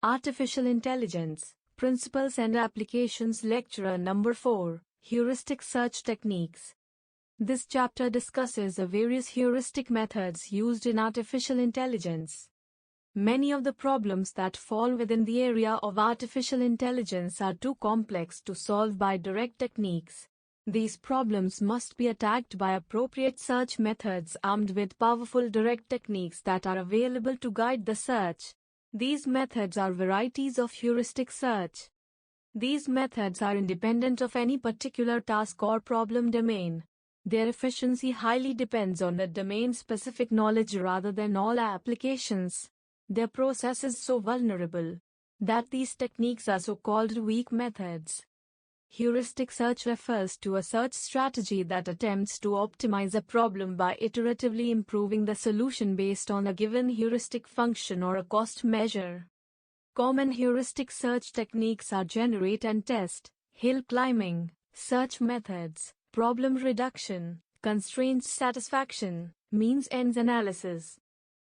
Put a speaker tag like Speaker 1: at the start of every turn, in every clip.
Speaker 1: Artificial Intelligence, Principles and Applications Lecture Number 4, Heuristic Search Techniques. This chapter discusses the various heuristic methods used in artificial intelligence. Many of the problems that fall within the area of artificial intelligence are too complex to solve by direct techniques. These problems must be attacked by appropriate search methods armed with powerful direct techniques that are available to guide the search. These methods are varieties of heuristic search. These methods are independent of any particular task or problem domain. Their efficiency highly depends on the domain-specific knowledge rather than all applications. Their process is so vulnerable that these techniques are so-called weak methods. Heuristic search refers to a search strategy that attempts to optimize a problem by iteratively improving the solution based on a given heuristic function or a cost measure. Common heuristic search techniques are generate and test, hill climbing, search methods, problem reduction, constraint satisfaction, means-ends analysis.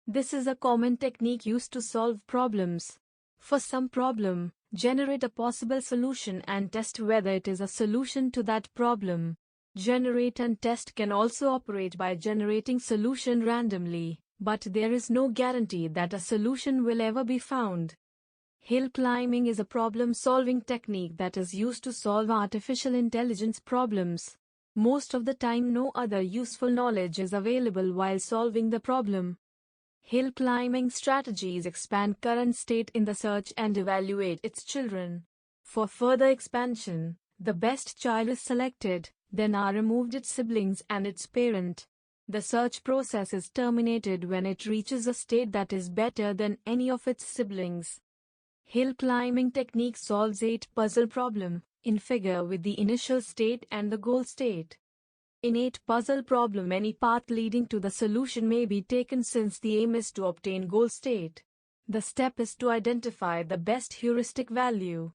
Speaker 1: This is a common technique used to solve problems. For some problem, generate a possible solution and test whether it is a solution to that problem. Generate and test can also operate by generating solution randomly, but there is no guarantee that a solution will ever be found. Hill climbing is a problem-solving technique that is used to solve artificial intelligence problems. Most of the time no other useful knowledge is available while solving the problem. Hill climbing strategies expand current state in the search and evaluate its children. For further expansion, the best child is selected, then are removed its siblings and its parent. The search process is terminated when it reaches a state that is better than any of its siblings. Hill climbing technique solves 8 puzzle problem in figure with the initial state and the goal state. In 8 puzzle problem, any path leading to the solution may be taken since the aim is to obtain goal state. The step is to identify the best heuristic value.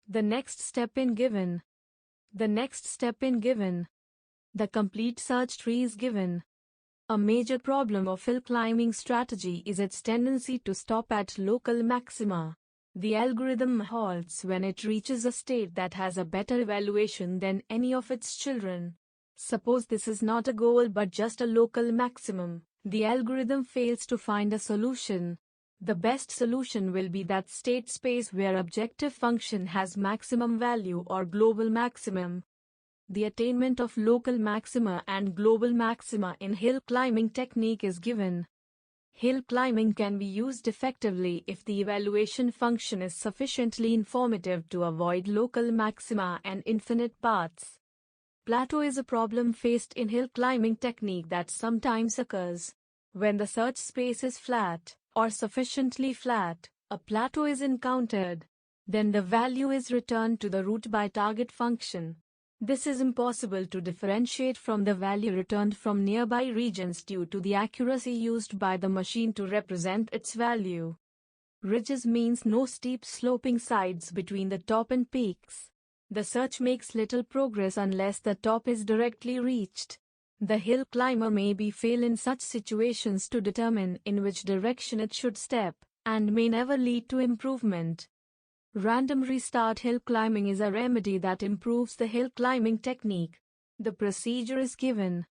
Speaker 1: The next step in given. The next step in given. The complete search tree is given. A major problem of hill climbing strategy is its tendency to stop at local maxima. The algorithm halts when it reaches a state that has a better evaluation than any of its children. Suppose this is not a goal but just a local maximum. The algorithm fails to find a solution. The best solution will be that state space where objective function has maximum value or global maximum. The attainment of local maxima and global maxima in hill climbing technique is given. Hill climbing can be used effectively if the evaluation function is sufficiently informative to avoid local maxima and infinite paths. Plateau is a problem faced in hill climbing technique that sometimes occurs. When the search space is flat, or sufficiently flat, a plateau is encountered. Then the value is returned to the root by target function. This is impossible to differentiate from the value returned from nearby regions due to the accuracy used by the machine to represent its value. Ridges means no steep sloping sides between the top and peaks. The search makes little progress unless the top is directly reached. The hill climber may fail in such situations to determine in which direction it should step, and may never lead to improvement. Random restart hill climbing is a remedy that improves the hill climbing technique. The procedure is given.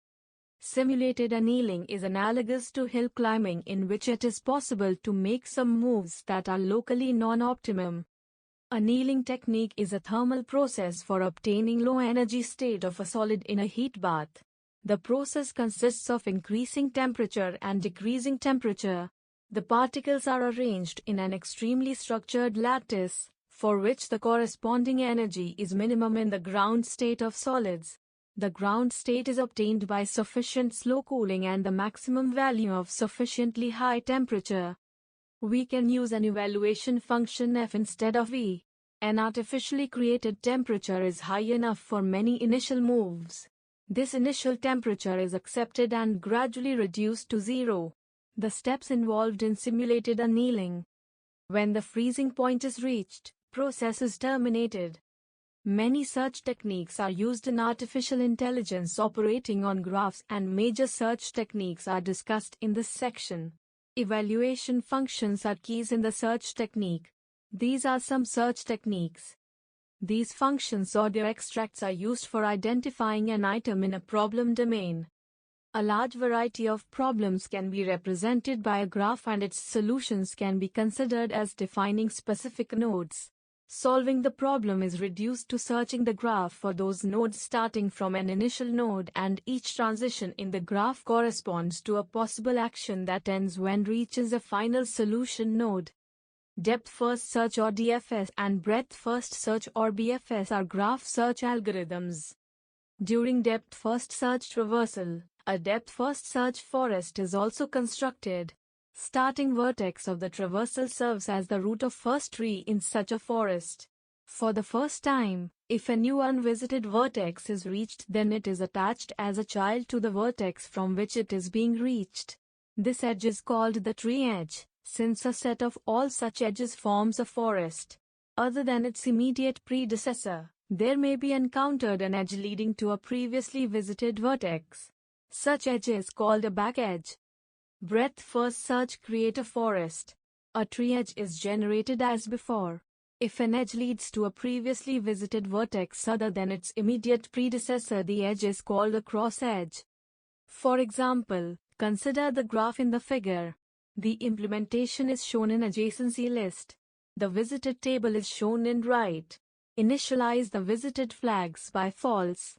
Speaker 1: Simulated annealing is analogous to hill climbing in which it is possible to make some moves that are locally non-optimum. Annealing technique is a thermal process for obtaining low energy state of a solid in a heat bath. The process consists of increasing temperature and decreasing temperature. The particles are arranged in an extremely structured lattice, for which the corresponding energy is minimum in the ground state of solids. The ground state is obtained by sufficient slow cooling and the maximum value of sufficiently high temperature. We can use an evaluation function f instead of v. An artificially created temperature is high enough for many initial moves. This initial temperature is accepted and gradually reduced to 0. The steps involved in simulated annealing. When the freezing point is reached, process is terminated. Many search techniques are used in artificial intelligence operating on graphs, and major search techniques are discussed in this section. Evaluation functions are keys in the search technique. These are some search techniques. These functions or their extracts are used for identifying an item in a problem domain. A large variety of problems can be represented by a graph, and its solutions can be considered as defining specific nodes. Solving the problem is reduced to searching the graph for those nodes starting from an initial node, and each transition in the graph corresponds to a possible action that ends when reaches a final solution node. Depth-first search or DFS and breadth-first search or BFS are graph search algorithms. During depth-first search traversal, a depth-first search forest is also constructed. Starting vertex of the traversal serves as the root of first tree in such a forest. For the first time, if a new unvisited vertex is reached, then it is attached as a child to the vertex from which it is being reached. This edge is called the tree edge, since a set of all such edges forms a forest. Other than its immediate predecessor, there may be encountered an edge leading to a previously visited vertex. Such edge is called a back edge. Breadth-first search create a forest. A tree edge is generated as before. If an edge leads to a previously visited vertex other than its immediate predecessor, the edge is called a cross edge. For example, consider the graph in the figure. The implementation is shown in adjacency list. The visited table is shown in right. Initialize the visited flags by false.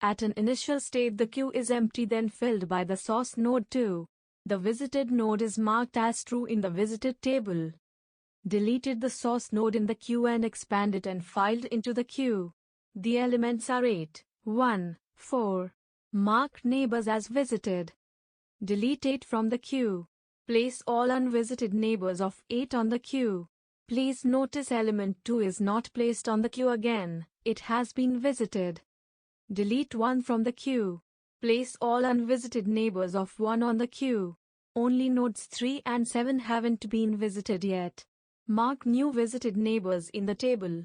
Speaker 1: At an initial state, the queue is empty, then filled by the source node 2. The visited node is marked as true in the visited table. Deleted the source node in the queue and expand it and filed into the queue. The elements are 8, 1, 4. Mark neighbors as visited. Delete 8 from the queue. Place all unvisited neighbors of 8 on the queue. Please notice element 2 is not placed on the queue again, it has been visited. Delete 1 from the queue. Place all unvisited neighbors of 1 on the queue. Only nodes 3 and 7 haven't been visited yet. Mark new visited neighbors in the table.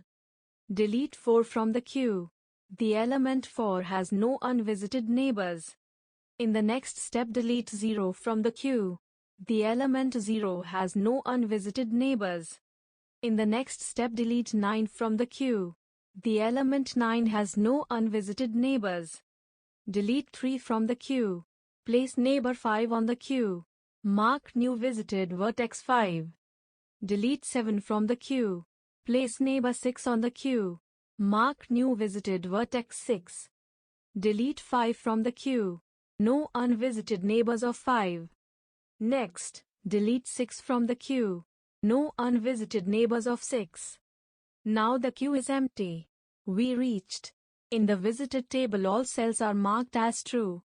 Speaker 1: Delete 4 from the queue. The element 4 has no unvisited neighbors. In the next step, delete 0 from the queue. The element 0 has no unvisited neighbors. In the next step, delete 9 from the queue. The element 9 has no unvisited neighbors. Delete 3 from the queue. Place neighbor 5 on the queue. Mark new visited vertex 5. Delete 7 from the queue. Place neighbor 6 on the queue. Mark new visited vertex 6. Delete 5 from the queue. No unvisited neighbors of 5. Next, delete 6 from the queue. No unvisited neighbors of 6. Now the queue is empty. We reached. In the visited table, all cells are marked as true.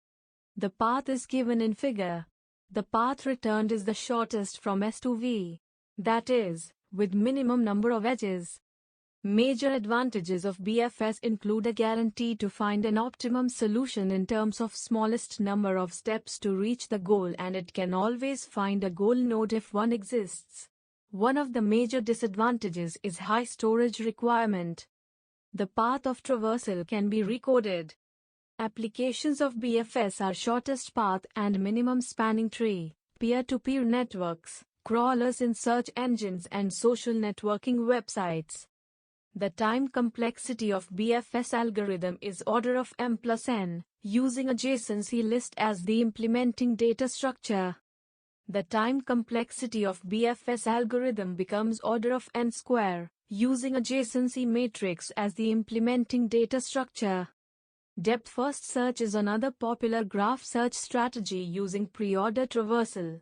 Speaker 1: The path is given in figure. The path returned is the shortest from S to V. That is, with minimum number of edges. Major advantages of BFS include a guarantee to find an optimum solution in terms of smallest number of steps to reach the goal, and it can always find a goal node if one exists. One of the major disadvantages is high storage requirement. The path of traversal can be recoded. Applications of BFS are shortest path and minimum spanning tree, peer-to-peer networks, crawlers in search engines, and social networking websites. The time complexity of BFS algorithm is order of m plus n, using adjacency list as the implementing data structure. The time complexity of BFS algorithm becomes order of n square, using adjacency matrix as the implementing data structure. Depth-first search is another popular graph search strategy using pre-order traversal.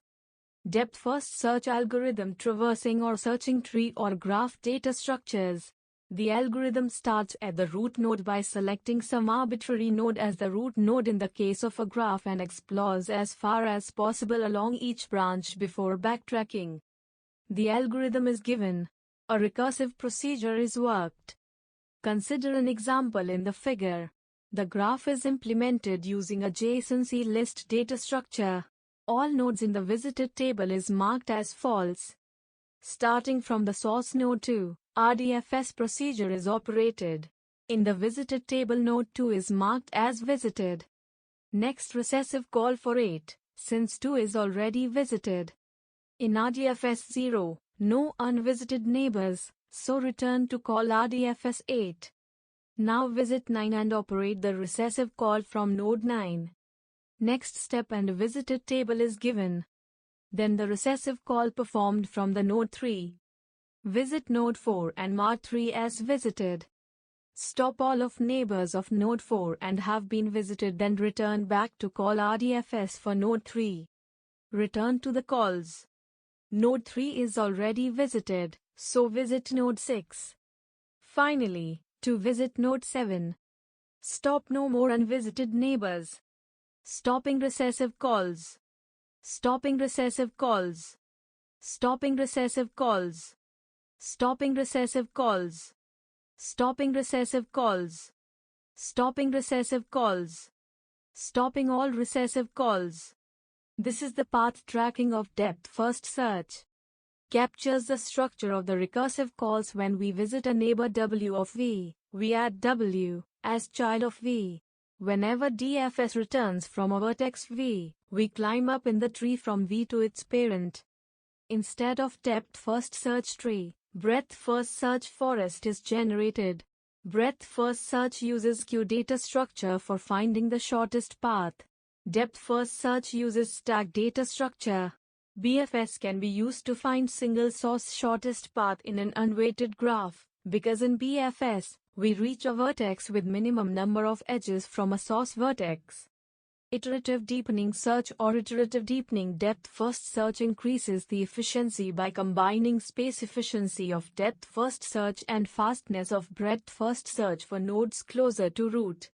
Speaker 1: Depth-first search algorithm traversing or searching tree or graph data structures. The algorithm starts at the root node by selecting some arbitrary node as the root node in the case of a graph and explores as far as possible along each branch before backtracking. The algorithm is given. A recursive procedure is worked. Consider an example in the figure. The graph is implemented using adjacency list data structure. All nodes in the visited table is marked as false. Starting from the source node 2, RDFS procedure is operated. In the visited table, node 2 is marked as visited. Next, recessive call for 8, since 2 is already visited. In RDFS 0, No unvisited neighbors, so return to call RDFS 8. Now visit 9 and operate the recessive call from node 9. Next step and visited table is given. Then the recessive call performed from the node 3. Visit node 4 and mark 3 as visited. Stop all of neighbors of node 4 and have been visited, then return back to call RDFS for node 3. Return to the calls. Node 3 is already visited, so visit node 6. Finally, to visit node 7. Stop no more unvisited neighbors. Stopping recessive calls. Stopping recessive calls. Stopping recessive calls. Stopping recessive calls. Stopping recessive calls. Stopping recessive calls. Stopping all recessive calls. This is the path tracking of depth-first search. Captures the structure of the recursive calls. When we visit a neighbor W of V, we add W as child of V. Whenever DFS returns from a vertex V, we climb up in the tree from V to its parent. Instead of depth-first search tree, breadth-first search forest is generated. Breadth-first search uses Q data structure for finding the shortest path. Depth-first search uses stack data structure. BFS can be used to find single source shortest path in an unweighted graph, because in BFS, we reach a vertex with minimum number of edges from a source vertex. Iterative deepening search or iterative deepening depth-first search increases the efficiency by combining space efficiency of depth-first search and fastness of breadth-first search for nodes closer to root.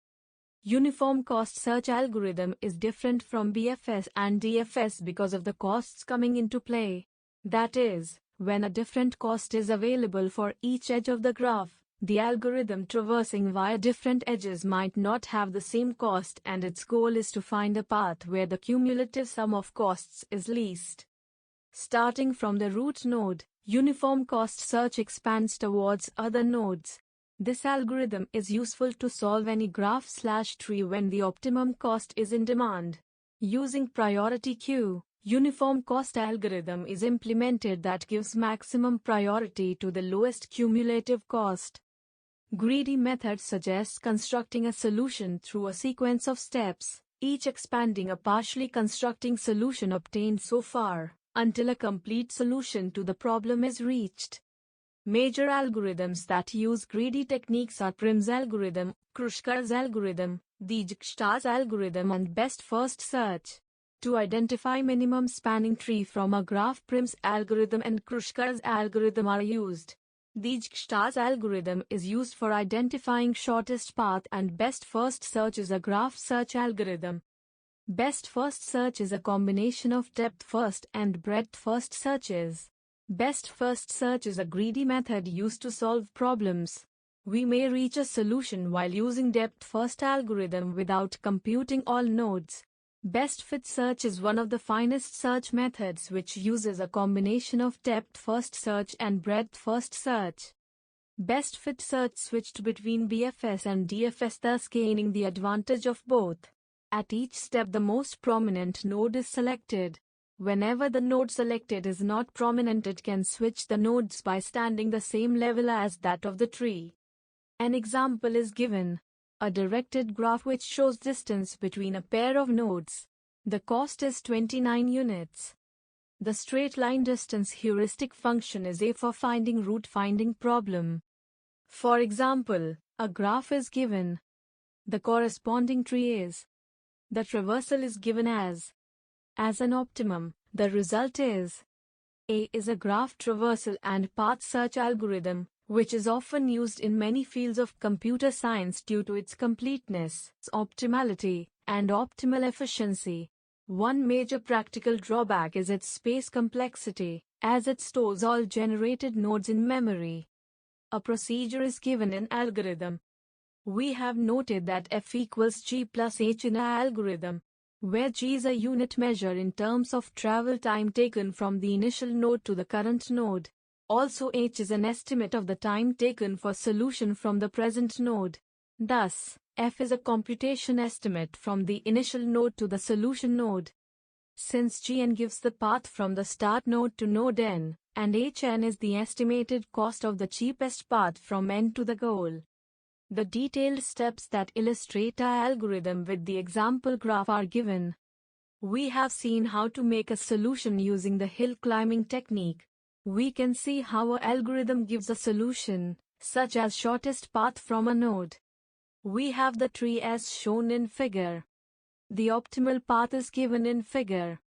Speaker 1: Uniform cost search algorithm is different from BFS and DFS because of the costs coming into play. That is, when a different cost is available for each edge of the graph, the algorithm traversing via different edges might not have the same cost, and its goal is to find a path where the cumulative sum of costs is least. Starting from the root node, uniform cost search expands towards other nodes. This algorithm is useful to solve any graph/tree when the optimum cost is in demand. Using priority queue, uniform cost algorithm is implemented that gives maximum priority to the lowest cumulative cost. Greedy method suggests constructing a solution through a sequence of steps, each expanding a partially constructing solution obtained so far, until a complete solution to the problem is reached. Major algorithms that use greedy techniques are Prim's algorithm, Kruskal algorithm, Dijkstra's algorithm, and best first search. To identify minimum spanning tree from a graph, Prim's algorithm and Kruskal's algorithm are used. Dijkstra's algorithm is used for identifying shortest path, and best first search is a graph search algorithm. Best first search is a combination of depth first and breadth first searches. Best first search is a greedy method used to solve problems. We may reach a solution while using depth first algorithm without computing all nodes. Best fit search is one of the finest search methods which uses a combination of depth first search and breadth first search. Best fit search switched between BFS and DFS, thus gaining the advantage of both. At each step, the most prominent node is selected. Whenever the node selected is not prominent, it can switch the nodes by standing the same level as that of the tree. An example is given. A directed graph which shows distance between a pair of nodes. The cost is 29 units. The straight line distance heuristic function is A for finding root finding problem. For example, a graph is given. The corresponding tree is. The traversal is given as an optimum. The result is. A is a graph traversal and path search algorithm, which is often used in many fields of computer science due to its completeness, optimality, and optimal efficiency. One major practical drawback is its space complexity, as it stores all generated nodes in memory. A procedure is given in algorithm. We have noted that f equals g plus h in our algorithm, where g is a unit measure in terms of travel time taken from the initial node to the current node. Also, h is an estimate of the time taken for solution from the present node. Thus, f is a computation estimate from the initial node to the solution node. Since Gn gives the path from the start node to node n, and hn is the estimated cost of the cheapest path from end to the goal. The detailed steps that illustrate our algorithm with the example graph are given. We have seen how to make a solution using the hill climbing technique. We can see how our algorithm gives a solution, such as shortest path from a node. We have the tree as shown in figure. The optimal path is given in figure.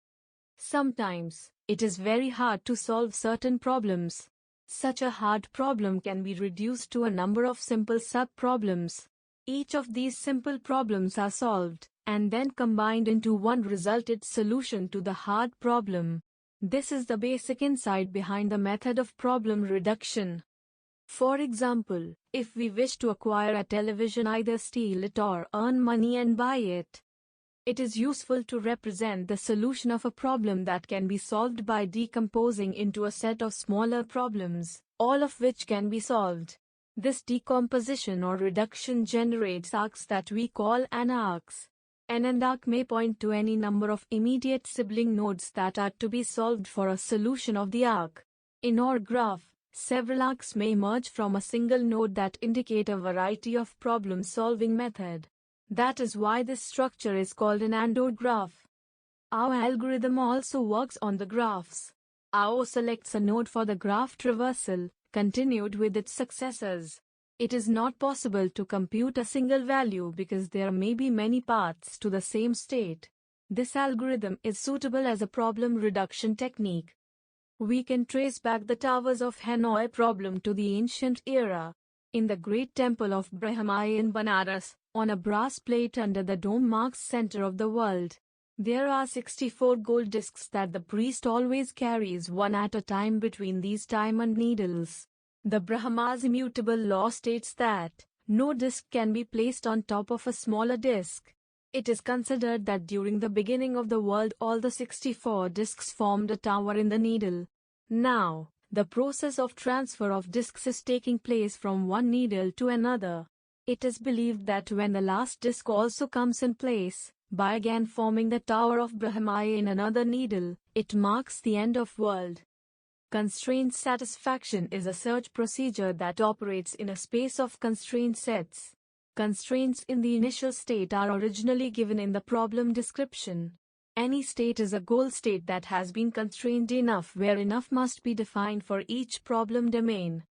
Speaker 1: Sometimes, it is very hard to solve certain problems. Such a hard problem can be reduced to a number of simple sub-problems. Each of these simple problems are solved, and then combined into one resulted solution to the hard problem. This is the basic insight behind the method of problem reduction. For example, if we wish to acquire a television, either steal it or earn money and buy it, it is useful to represent the solution of a problem that can be solved by decomposing into a set of smaller problems, all of which can be solved. This decomposition or reduction generates arcs that we call AND-arcs. An AND-arc may point to any number of immediate sibling nodes that are to be solved for a solution of the arc. In our graph, several arcs may emerge from a single node that indicate a variety of problem-solving method. That is why this structure is called an AND-OR graph. Our algorithm also works on the graphs. AO selects a node for the graph traversal, continued with its successors. It is not possible to compute a single value because there may be many paths to the same state. This algorithm is suitable as a problem reduction technique. We can trace back the towers of Hanoi problem to the ancient era. In the great temple of Brahma in Banaras, on a brass plate under the dome marks center of the world, there are 64 gold discs that the priest always carries one at a time between these diamond needles. The Brahma's immutable law states that no disc can be placed on top of a smaller disc. It is considered that during the beginning of the world all the 64 discs formed a tower in the needle. Now, the process of transfer of discs is taking place from one needle to another. It is believed that when the last disc also comes in place, by again forming the Tower of Brahma in another needle, it marks the end of world. Constraint satisfaction is a search procedure that operates in a space of constraint sets. Constraints in the initial state are originally given in the problem description. Any state is a goal state that has been constrained enough where enough must be defined for each problem domain.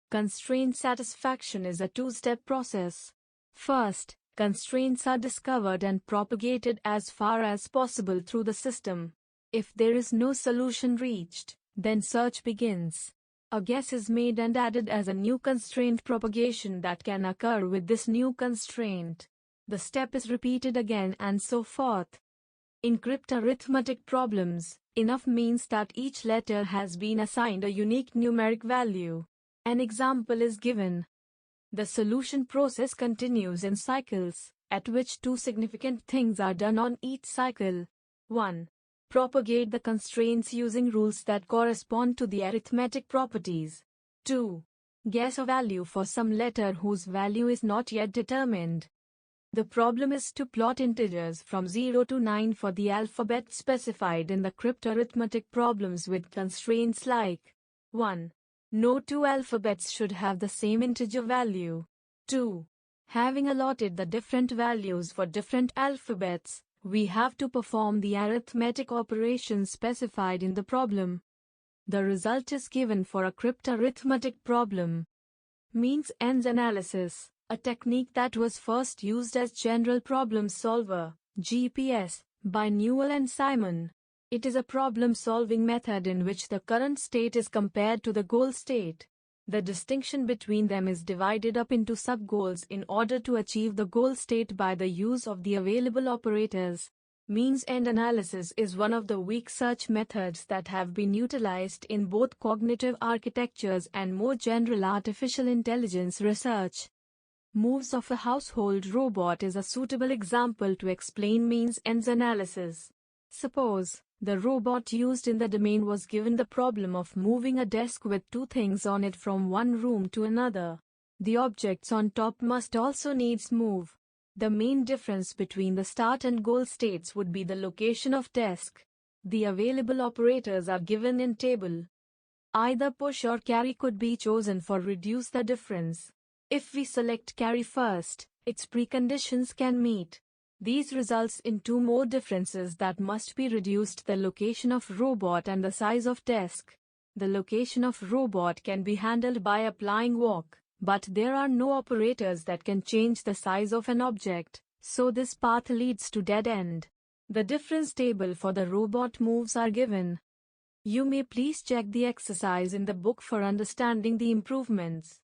Speaker 1: Constraint satisfaction is a two-step process. First, constraints are discovered and propagated as far as possible through the system. If there is no solution reached, then search begins. A guess is made and added as a new constraint propagation that can occur with this new constraint. The step is repeated again and so forth. In cryptarithmetic problems, enough means that each letter has been assigned a unique numeric value. An example is given. The solution process continues in cycles, at which two significant things are done on each cycle. 1. Propagate the constraints using rules that correspond to the arithmetic properties. 2. Guess a value for some letter whose value is not yet determined. The problem is to plot integers from 0 to 9 for the alphabet specified in the cryptarithmetic problems with constraints like 1. No two alphabets should have the same integer value. 2. Having allotted the different values for different alphabets, we have to perform the arithmetic operations specified in the problem. The result is given for a cryptarithmetic problem. Means-ends analysis, a technique that was first used as general problem solver (GPS) by Newell and Simon. It is a problem-solving method in which the current state is compared to the goal state. The distinction between them is divided up into sub-goals in order to achieve the goal state by the use of the available operators. Means-end analysis is one of the weak search methods that have been utilized in both cognitive architectures and more general artificial intelligence research. Moves of a household robot is a suitable example to explain means-ends analysis. Suppose the robot used in the domain was given the problem of moving a desk with two things on it from one room to another. The objects on top must also needs move. The main difference between the start and goal states would be the location of desk. The available operators are given in table. Either push or carry could be chosen for reduce the difference. If we select carry first, its preconditions can meet. These results in two more differences that must be reduced: the location of robot and the size of desk. The location of robot can be handled by applying walk, but there are no operators that can change the size of an object, so this path leads to dead end. The difference table for the robot moves are given. You may please check the exercise in the book for understanding the improvements.